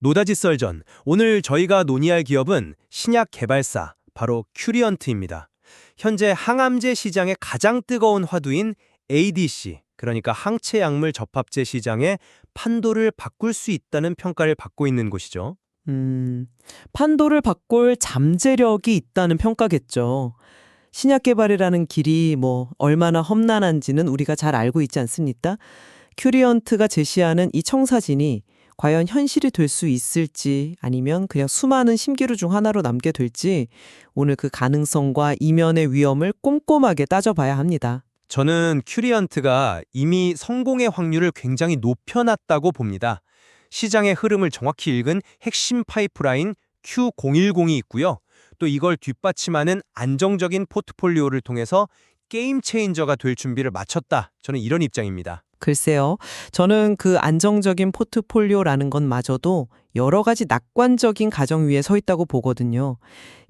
노다지 썰전. 오늘 저희가 논의할 기업은 신약 개발사, 바로 큐리언트입니다. 현재 항암제 시장의 가장 뜨거운 화두인 ADC, 그러니까 항체 약물 접합제 시장의 판도를 바꿀 수 있다는 평가를 받고 있는 곳이죠. 음, 판도를 바꿀 잠재력이 있다는 평가겠죠. 신약 개발이라는 길이 얼마나 험난한지는 우리가 잘 알고 있지 않습니까? 큐리언트가 제시하는 이 청사진이 과연 현실이 될 수 있을지 아니면 그냥 수많은 심기루 중 하나로 남게 될지 오늘 그 가능성과 이면의 위험을 꼼꼼하게 따져봐야 합니다. 저는 큐리언트가 이미 성공의 확률을 굉장히 높여놨다고 봅니다. 시장의 흐름을 정확히 읽은 핵심 파이프라인 Q010이 있고요. 또 이걸 뒷받침하는 안정적인 포트폴리오를 통해서 게임 체인저가 될 준비를 마쳤다. 저는 이런 입장입니다. 글쎄요. 저는 그 안정적인 포트폴리오라는 것마저도 여러 가지 낙관적인 가정 위에 서 있다고 보거든요.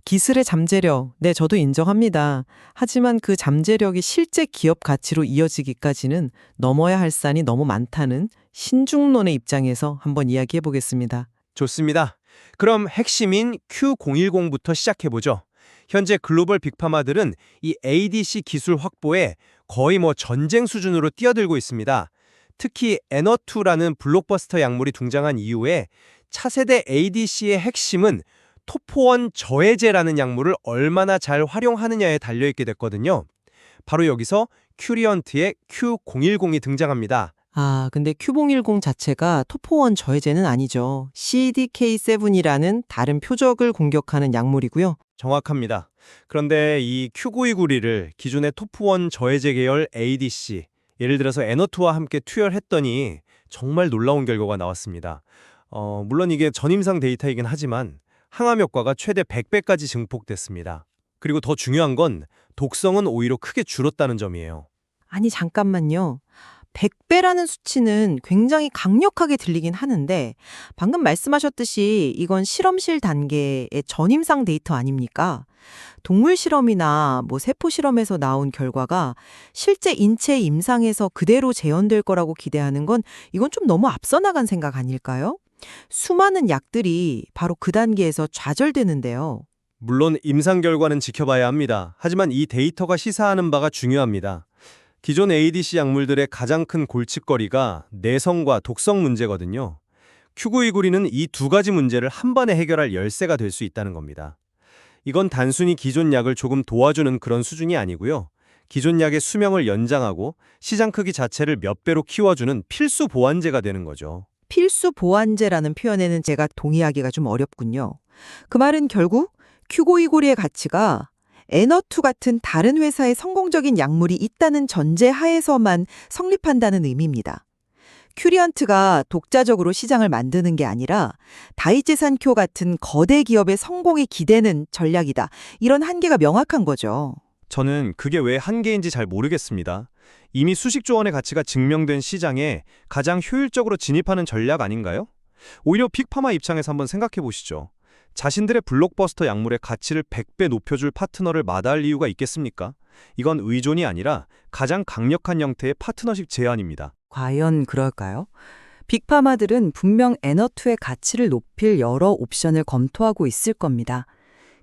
기술의 잠재력, 네, 저도 인정합니다. 하지만 그 잠재력이 실제 기업 가치로 이어지기까지는 넘어야 할 산이 너무 많다는 신중론의 입장에서 한번 이야기해 보겠습니다. 좋습니다. 그럼 핵심인 Q010부터 시작해보죠. 현재 글로벌 빅파마들은 이 ADC 기술 확보에 거의 전쟁 수준으로 뛰어들고 있습니다. 특히 에너투라는 블록버스터 약물이 등장한 이후에 차세대 ADC의 핵심은 토포원 저해제라는 약물을 얼마나 잘 활용하느냐에 달려있게 됐거든요. 바로 여기서 큐리언트의 Q010이 등장합니다. 근데 큐봉10 자체가 토포원 저해제는 아니죠. CDK7이라는 다른 표적을 공격하는 약물이고요. 정확합니다. 그런데 이 Q9291을 기존의 토프1 저해제 계열 ADC, 예를 들어서 에너투와 함께 투여했더니 정말 놀라운 결과가 나왔습니다. 물론 이게 전임상 데이터이긴 하지만 항암 효과가 최대 100배까지 증폭됐습니다. 그리고 더 중요한 건 독성은 오히려 크게 줄었다는 점이에요. 아니, 잠깐만요. 100배라는 수치는 굉장히 강력하게 들리긴 하는데 방금 말씀하셨듯이 이건 실험실 단계의 전임상 데이터 아닙니까? 동물 실험이나 세포 실험에서 나온 결과가 실제 인체 임상에서 그대로 재현될 거라고 기대하는 건 이건 좀 너무 앞서 나간 생각 아닐까요? 수많은 약들이 바로 그 단계에서 좌절되는데요. 물론 임상 결과는 지켜봐야 합니다. 하지만 이 데이터가 시사하는 바가 중요합니다. 기존 ADC 약물들의 가장 큰 골칫거리가 내성과 독성 문제거든요. Q9291은 이 두 가지 문제를 한 번에 해결할 열쇠가 될 수 있다는 겁니다. 이건 단순히 기존 약을 조금 도와주는 그런 수준이 아니고요. 기존 약의 수명을 연장하고 시장 크기 자체를 몇 배로 키워주는 필수 보완제가 되는 거죠. 필수 보완제라는 표현에는 제가 동의하기가 좀 어렵군요. 그 말은 결국 큐고이고리의 가치가 에너투 같은 다른 회사의 성공적인 약물이 있다는 전제 하에서만 성립한다는 의미입니다. 큐리언트가 독자적으로 시장을 만드는 게 아니라 다이제산쿄 같은 거대 기업의 성공에 기대는 전략이다. 이런 한계가 명확한 거죠. 저는 그게 왜 한계인지 잘 모르겠습니다. 이미 수십조 원의 가치가 증명된 시장에 가장 효율적으로 진입하는 전략 아닌가요? 오히려 빅파마 입장에서 한번 생각해 보시죠. 자신들의 블록버스터 약물의 가치를 100배 높여줄 파트너를 마다할 이유가 있겠습니까? 이건 의존이 아니라 가장 강력한 형태의 파트너십 제안입니다. 과연 그럴까요? 빅파마들은 분명 에너투의 가치를 높일 여러 옵션을 검토하고 있을 겁니다.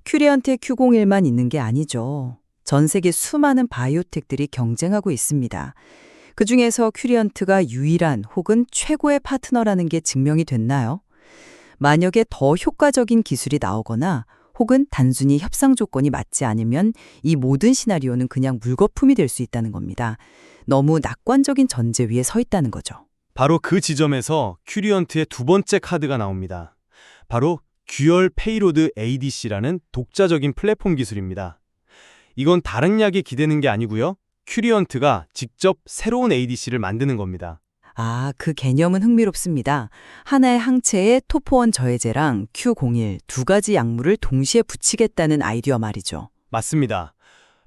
큐리언트의 Q01만 있는 게 아니죠. 전 세계 수많은 바이오텍들이 경쟁하고 있습니다. 그중에서 큐리언트가 유일한 혹은 최고의 파트너라는 게 증명이 됐나요? 만약에 더 효과적인 기술이 나오거나 혹은 단순히 협상 조건이 맞지 않으면 이 모든 시나리오는 그냥 물거품이 될 수 있다는 겁니다. 너무 낙관적인 전제 위에 서 있다는 거죠. 바로 그 지점에서 큐리언트의 두 번째 카드가 나옵니다. 바로 듀얼 페이로드 ADC라는 독자적인 플랫폼 기술입니다. 이건 다른 약에 기대는 게 아니고요. 큐리언트가 직접 새로운 ADC를 만드는 겁니다. 그 개념은 흥미롭습니다. 하나의 항체에 토포원 저해제랑 Q01 두 가지 약물을 동시에 붙이겠다는 아이디어 말이죠. 맞습니다.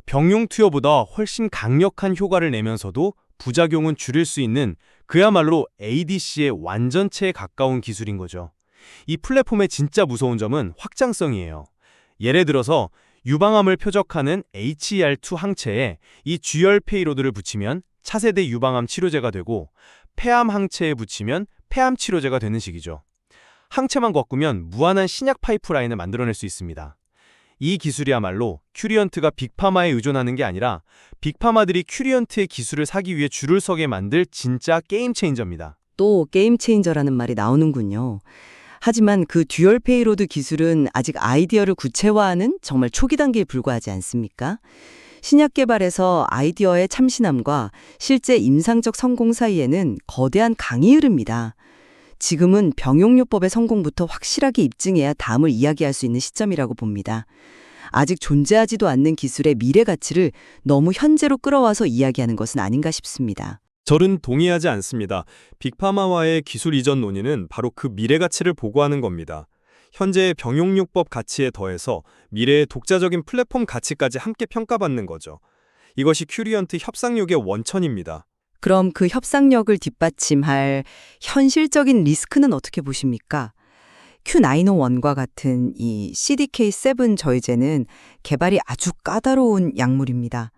병용 투여보다 훨씬 강력한 효과를 내면서도 부작용은 줄일 수 있는 그야말로 ADC의 완전체에 가까운 기술인 거죠. 이 플랫폼의 진짜 무서운 점은 확장성이에요. 예를 들어서 유방암을 표적하는 HER2 항체에 이 듀얼 페이로드를 붙이면 차세대 유방암 치료제가 되고 폐암 항체에 붙이면 폐암 치료제가 되는 식이죠. 항체만 꺾으면 무한한 신약 파이프라인을 만들어낼 수 있습니다. 이 기술이야말로 큐리언트가 빅파마에 의존하는 게 아니라 빅파마들이 큐리언트의 기술을 사기 위해 줄을 서게 만들 진짜 게임 체인저입니다. 또 게임 체인저라는 말이 나오는군요. 하지만 그 듀얼 페이로드 기술은 아직 아이디어를 구체화하는 정말 초기 단계에 불과하지 않습니까? 신약 개발에서 아이디어의 참신함과 실제 임상적 성공 사이에는 거대한 강이 흐릅니다. 지금은 병용요법의 성공부터 확실하게 입증해야 다음을 이야기할 수 있는 시점이라고 봅니다. 아직 존재하지도 않는 기술의 미래 가치를 너무 현재로 끌어와서 이야기하는 것은 아닌가 싶습니다. 저는 동의하지 않습니다. 빅파마와의 기술 이전 논의는 바로 그 미래 가치를 보고하는 겁니다. 현재의 병용요법 가치에 더해서 미래의 독자적인 플랫폼 가치까지 함께 평가받는 거죠. 이것이 큐리언트 협상력의 원천입니다. 그럼 그 협상력을 뒷받침할 현실적인 리스크는 어떻게 보십니까? Q901과 같은 이 CDK7 저희제는 개발이 아주 까다로운 약물입니다.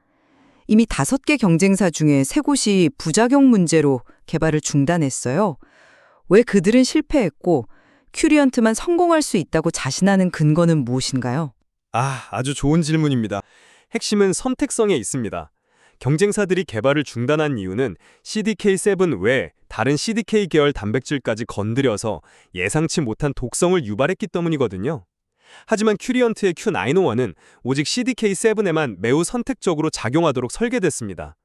이미 5개 경쟁사 중에 3곳이 부작용 문제로 개발을 중단했어요. 왜 그들은 실패했고 큐리언트만 성공할 수 있다고 자신하는 근거는 무엇인가요? 아주 좋은 질문입니다. 핵심은 선택성에 있습니다. 경쟁사들이 개발을 중단한 이유는 CDK7 외 다른 CDK 계열 단백질까지 건드려서 예상치 못한 독성을 유발했기 때문이거든요. 하지만 큐리언트의 Q901은 오직 CDK7에만 매우 선택적으로 작용하도록 설계됐습니다.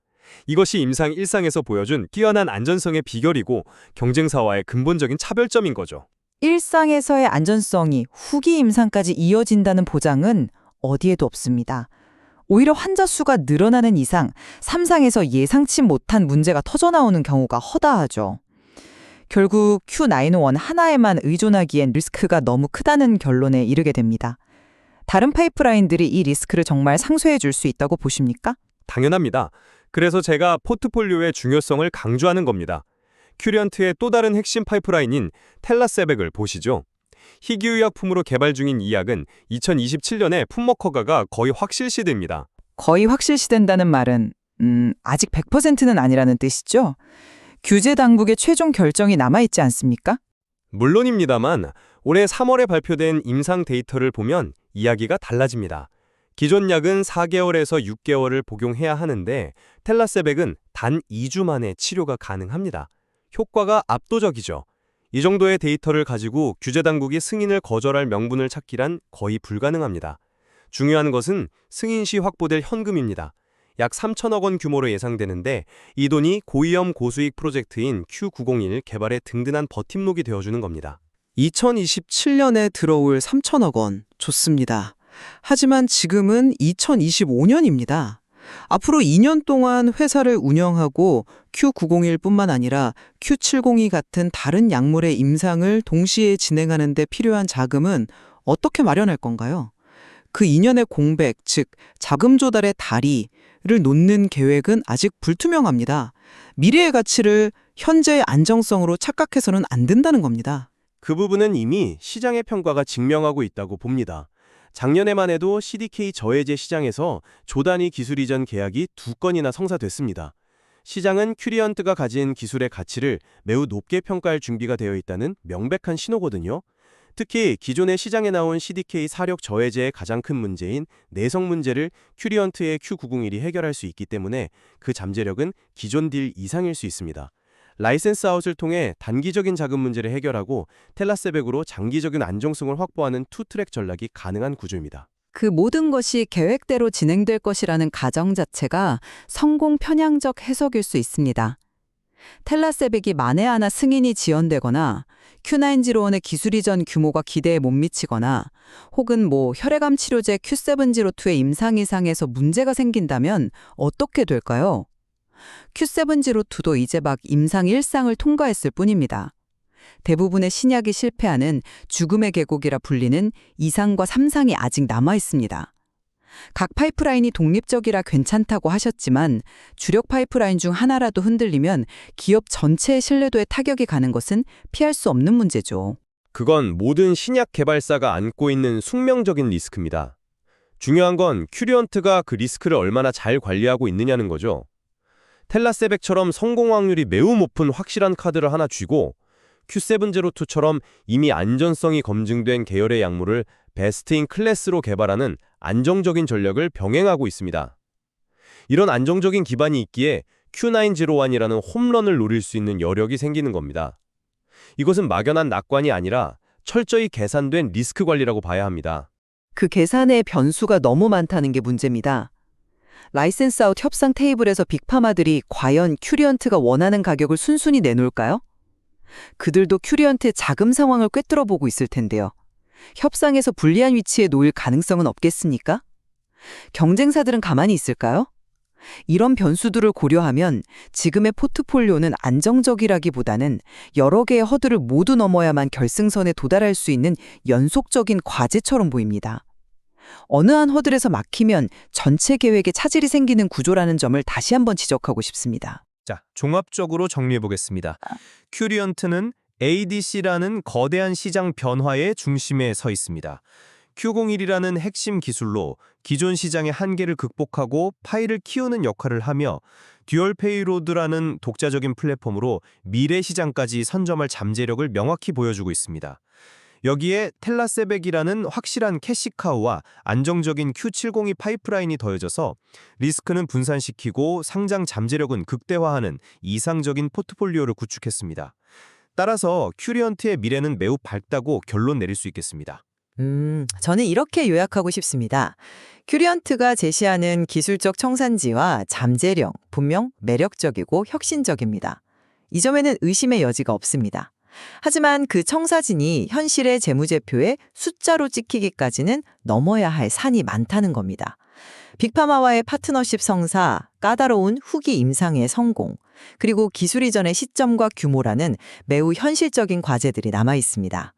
이것이 임상 1상에서 보여준 뛰어난 안전성의 비결이고 경쟁사와의 근본적인 차별점인 거죠. 일상에서의 안전성이 후기 임상까지 이어진다는 보장은 어디에도 없습니다. 오히려 환자 수가 늘어나는 이상 3상에서 예상치 못한 문제가 터져나오는 경우가 허다하죠. 결국 Q901 하나에만 의존하기엔 리스크가 너무 크다는 결론에 이르게 됩니다. 다른 파이프라인들이 이 리스크를 정말 상쇄해 줄 수 있다고 보십니까? 당연합니다. 그래서 제가 포트폴리오의 중요성을 강조하는 겁니다. 큐리언트의 또 다른 핵심 파이프라인인 텔라세백을 보시죠. 희귀의약품으로 개발 중인 이 약은 2027년에 품목 허가가 거의 확실시됩니다. 거의 확실시된다는 말은 아직 100%는 아니라는 뜻이죠? 규제 당국의 최종 결정이 남아있지 않습니까? 물론입니다만 올해 3월에 발표된 임상 데이터를 보면 이야기가 달라집니다. 기존 약은 4개월에서 6개월을 복용해야 하는데 텔라세백은 단 2주 만에 치료가 가능합니다. 효과가 압도적이죠. 이 정도의 데이터를 가지고 규제당국이 승인을 거절할 명분을 찾기란 거의 불가능합니다. 중요한 것은 승인 시 확보될 현금입니다. 약 3천억 원 규모로 예상되는데 이 돈이 고위험 고수익 프로젝트인 Q901 개발의 든든한 버팀목이 되어주는 겁니다. 2027년에 들어올 3천억 원, 좋습니다. 하지만 지금은 2025년입니다. 앞으로 2년 동안 회사를 운영하고 Q901뿐만 아니라 Q702 같은 다른 약물의 임상을 동시에 진행하는 데 필요한 자금은 어떻게 마련할 건가요? 그 2년의 공백, 즉 자금 조달의 다리를 놓는 계획은 아직 불투명합니다. 미래의 가치를 현재의 안정성으로 착각해서는 안 된다는 겁니다. 그 부분은 이미 시장의 평가가 증명하고 있다고 봅니다. 작년에만 해도 CDK 저해제 시장에서 조단위 기술 이전 계약이 2건이나 성사됐습니다. 시장은 큐리언트가 가진 기술의 가치를 매우 높게 평가할 준비가 되어 있다는 명백한 신호거든요. 특히 기존의 시장에 나온 CDK 사력 저해제의 가장 큰 문제인 내성 문제를 큐리언트의 Q901이 해결할 수 있기 때문에 그 잠재력은 기존 딜 이상일 수 있습니다. 라이센스 아웃을 통해 단기적인 자금 문제를 해결하고 텔라세백으로 장기적인 안정성을 확보하는 투트랙 전략이 가능한 구조입니다. 그 모든 것이 계획대로 진행될 것이라는 가정 자체가 성공 편향적 해석일 수 있습니다. 텔라세백이 만에 하나 승인이 지연되거나 Q901의 기술 이전 규모가 기대에 못 미치거나 혹은 혈액암 치료제 Q702의 임상 이상에서 문제가 생긴다면 어떻게 될까요? Q702도 이제 막 임상 1상을 통과했을 뿐입니다. 대부분의 신약이 실패하는 죽음의 계곡이라 불리는 2상과 3상이 아직 남아 있습니다. 각 파이프라인이 독립적이라 괜찮다고 하셨지만 주력 파이프라인 중 하나라도 흔들리면 기업 전체의 신뢰도에 타격이 가는 것은 피할 수 없는 문제죠. 그건 모든 신약 개발사가 안고 있는 숙명적인 리스크입니다. 중요한 건 큐리언트가 그 리스크를 얼마나 잘 관리하고 있느냐는 거죠. 텔라세백처럼 성공 확률이 매우 높은 확실한 카드를 하나 쥐고 Q702처럼 이미 안전성이 검증된 계열의 약물을 베스트인 클래스로 개발하는 안정적인 전략을 병행하고 있습니다. 이런 안정적인 기반이 있기에 Q901이라는 홈런을 노릴 수 있는 여력이 생기는 겁니다. 이것은 막연한 낙관이 아니라 철저히 계산된 리스크 관리라고 봐야 합니다. 그 계산의 변수가 너무 많다는 게 문제입니다. 라이센스 아웃 협상 테이블에서 빅파마들이 과연 큐리언트가 원하는 가격을 순순히 내놓을까요? 그들도 큐리언트의 자금 상황을 꿰뚫어 보고 있을 텐데요. 협상에서 불리한 위치에 놓일 가능성은 없겠습니까? 경쟁사들은 가만히 있을까요? 이런 변수들을 고려하면 지금의 포트폴리오는 안정적이라기보다는 여러 개의 허들을 모두 넘어야만 결승선에 도달할 수 있는 연속적인 과제처럼 보입니다. 어느 한 허들에서 막히면 전체 계획에 차질이 생기는 구조라는 점을 다시 한번 지적하고 싶습니다. 자, 종합적으로 정리해 보겠습니다. 큐리언트는 ADC라는 거대한 시장 변화의 중심에 서 있습니다. Q01이라는 핵심 기술로 기존 시장의 한계를 극복하고 파이를 키우는 역할을 하며 듀얼 페이로드라는 독자적인 플랫폼으로 미래 시장까지 선점할 잠재력을 명확히 보여주고 있습니다. 여기에 텔라세백이라는 확실한 캐시카우와 안정적인 Q702 파이프라인이 더해져서 리스크는 분산시키고 상장 잠재력은 극대화하는 이상적인 포트폴리오를 구축했습니다. 따라서 큐리언트의 미래는 매우 밝다고 결론 내릴 수 있겠습니다. 저는 이렇게 요약하고 싶습니다. 큐리언트가 제시하는 기술적 청산지와 잠재력, 분명 매력적이고 혁신적입니다. 이 점에는 의심의 여지가 없습니다. 하지만 그 청사진이 현실의 재무제표에 숫자로 찍히기까지는 넘어야 할 산이 많다는 겁니다. 빅파마와의 파트너십 성사, 까다로운 후기 임상의 성공, 그리고 기술 이전의 시점과 규모라는 매우 현실적인 과제들이 남아 있습니다.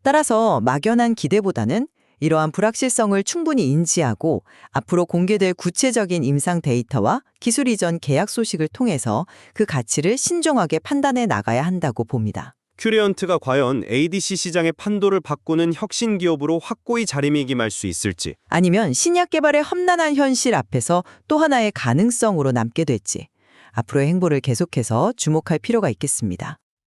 따라서 막연한 기대보다는 이러한 불확실성을 충분히 인지하고 앞으로 공개될 구체적인 임상 데이터와 기술 이전 계약 소식을 통해서 그 가치를 신중하게 판단해 나가야 한다고 봅니다. 큐리언트가 과연 ADC 시장의 판도를 바꾸는 혁신 기업으로 확고히 자리매김할 수 있을지, 아니면 신약 개발의 험난한 현실 앞에서 또 하나의 가능성으로 남게 될지 앞으로의 행보를 계속해서 주목할 필요가 있겠습니다.